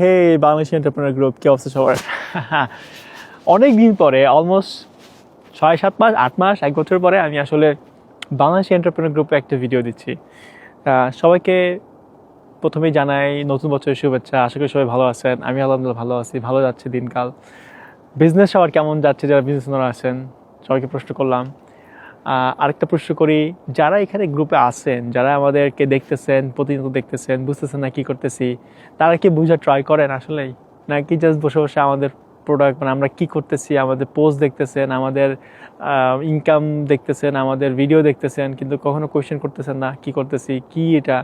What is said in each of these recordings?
হে Bangladesh entrepreneur group কি অবস্থা সবার? অনেক দিন পরে, অলমোস্ট 6-7 মাস 8 মাস 1 বছর পরে আমি আসলে বাংলাদেশ এন্টারপ্রেনার গ্রুপে একটা ভিডিও দিচ্ছি। সবাইকে প্রথমেই জানাই নতুন বছরের শুভেচ্ছা। আশা করি সবাই ভালো আছেন। আমি আলহামদুলিল্লাহ ভালো আছি, ভালো যাচ্ছে দিনকাল। বিজনেস সবার কেমন যাচ্ছে? যারা বিজনেস ওনার আছেন সবাইকে প্রশ্ন করলাম। আরেকটা প্রশ্ন করি, যারা এখানে গ্রুপে আছেন, যারা আমাদেরকে দেখতেছেন, প্রতিনিয়ত দেখতেছেন, বুঝতেছেন না কী করতেছি, তারা কি বোঝা ট্রাই করেন আসলেই, নাকি জাস্ট বসে বসে আমাদের প্রোডাক্ট মানে আমরা কী করতেছি, আমাদের পোস্ট দেখতেছেন, আমাদের ইনকাম দেখতেছেন, আমাদের ভিডিও দেখতেছেন, কিন্তু কখনো কোয়েশ্চেন করতেছেন না কী করতেছি, কি এটা?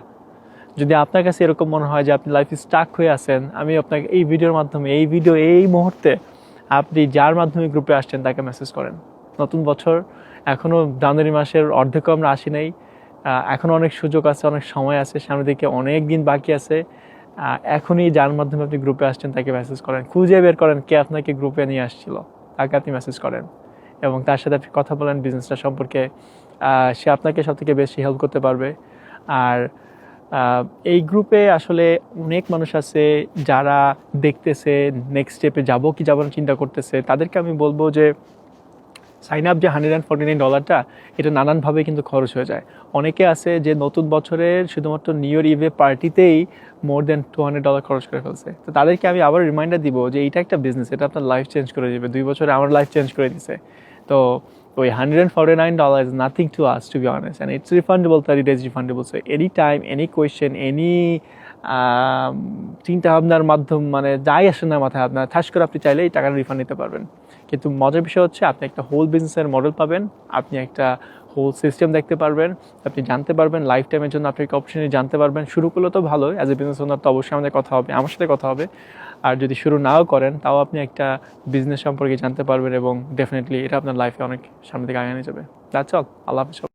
যদি আপনার কাছে এরকম মনে হয় যে আপনি লাইফে স্টাক হয়ে আছেন, আমি আপনাকে এই ভিডিওর মাধ্যমে, এই মুহূর্তে আপনি যার মাধ্যমে গ্রুপে আসছেন তাকে মেসেজ করেন। নতুন বছর, এখনও জানুয়ারি মাসের অর্ধেকও আমরা আসি নাই, এখনও অনেক সুযোগ আছে, অনেক সময় আছে, সামনের দিকে অনেক দিন বাকি আছে। এখনই যার মাধ্যমে আপনি গ্রুপে আসছেন তাকে মেসেজ করেন, খুঁজে বের করেন কে আপনাকে গ্রুপে নিয়ে আসছিল, তাকে আপনি মেসেজ করেন এবং তার সাথে আপনি কথা বলেন বিজনেসটা সম্পর্কে। সে আপনাকে সবথেকে বেশি হেল্প করতে পারবে। আর এই গ্রুপে আসলে অনেক মানুষ আছে যারা দেখতেছে নেক্সট স্টেপে যাবো কি যাবো না চিন্তা করতেছে। তাদেরকে আমি বলবো যে সাইন আপ যে $149, এটা নানানভাবে কিন্তু খরচ হয়ে যায়। অনেকে আছে যে নতুন বছরের শুধুমাত্র নিউ ইয়ার ইভে পার্টিতেই মোর দ্যান $200 খরচ করে ফেলছে। তো তাদেরকে আমি আবার রিমাইন্ডার দিব যে এইটা একটা বিজনেস, এটা আপনার লাইফ চেঞ্জ করে দেবে। 2 বছরে আমার লাইফ চেঞ্জ করে দিছে। তো ওই $149 is nothing to us, to be honest, and it's refundable, 30 days refundable. So anytime, any question, any চিন্তা ভাবনার মাধ্যম মানে যাই আসে না মাথায় আপনার, ঠাস করে আপনি চাইলে এই টাকাটা রিফান্ড নিতে পারবেন। কিন্তু মজার বিষয় হচ্ছে আপনি একটা হোল বিজনেসের মডেল পাবেন, আপনি একটা হোল সিস্টেম দেখতে পারবেন, আপনি জানতে পারবেন লাইফ টাইমের জন্য আপনি একটা অপশন জানতে পারবেন। শুরু করলে তো ভালো, অ্যাজ এ বিজনেস ওনার তো অবশ্যই আমাদের কথা হবে, আমার সাথে কথা হবে। আর যদি শুরু নাও করেন তাও আপনি একটা বিজনেস সম্পর্কে জানতে পারবেন এবং ডেফিনেটলি এটা আপনার লাইফে অনেক সামনে থেকে আগে নিয়ে যাবে। That's all. আল্লাহ হাফেজ।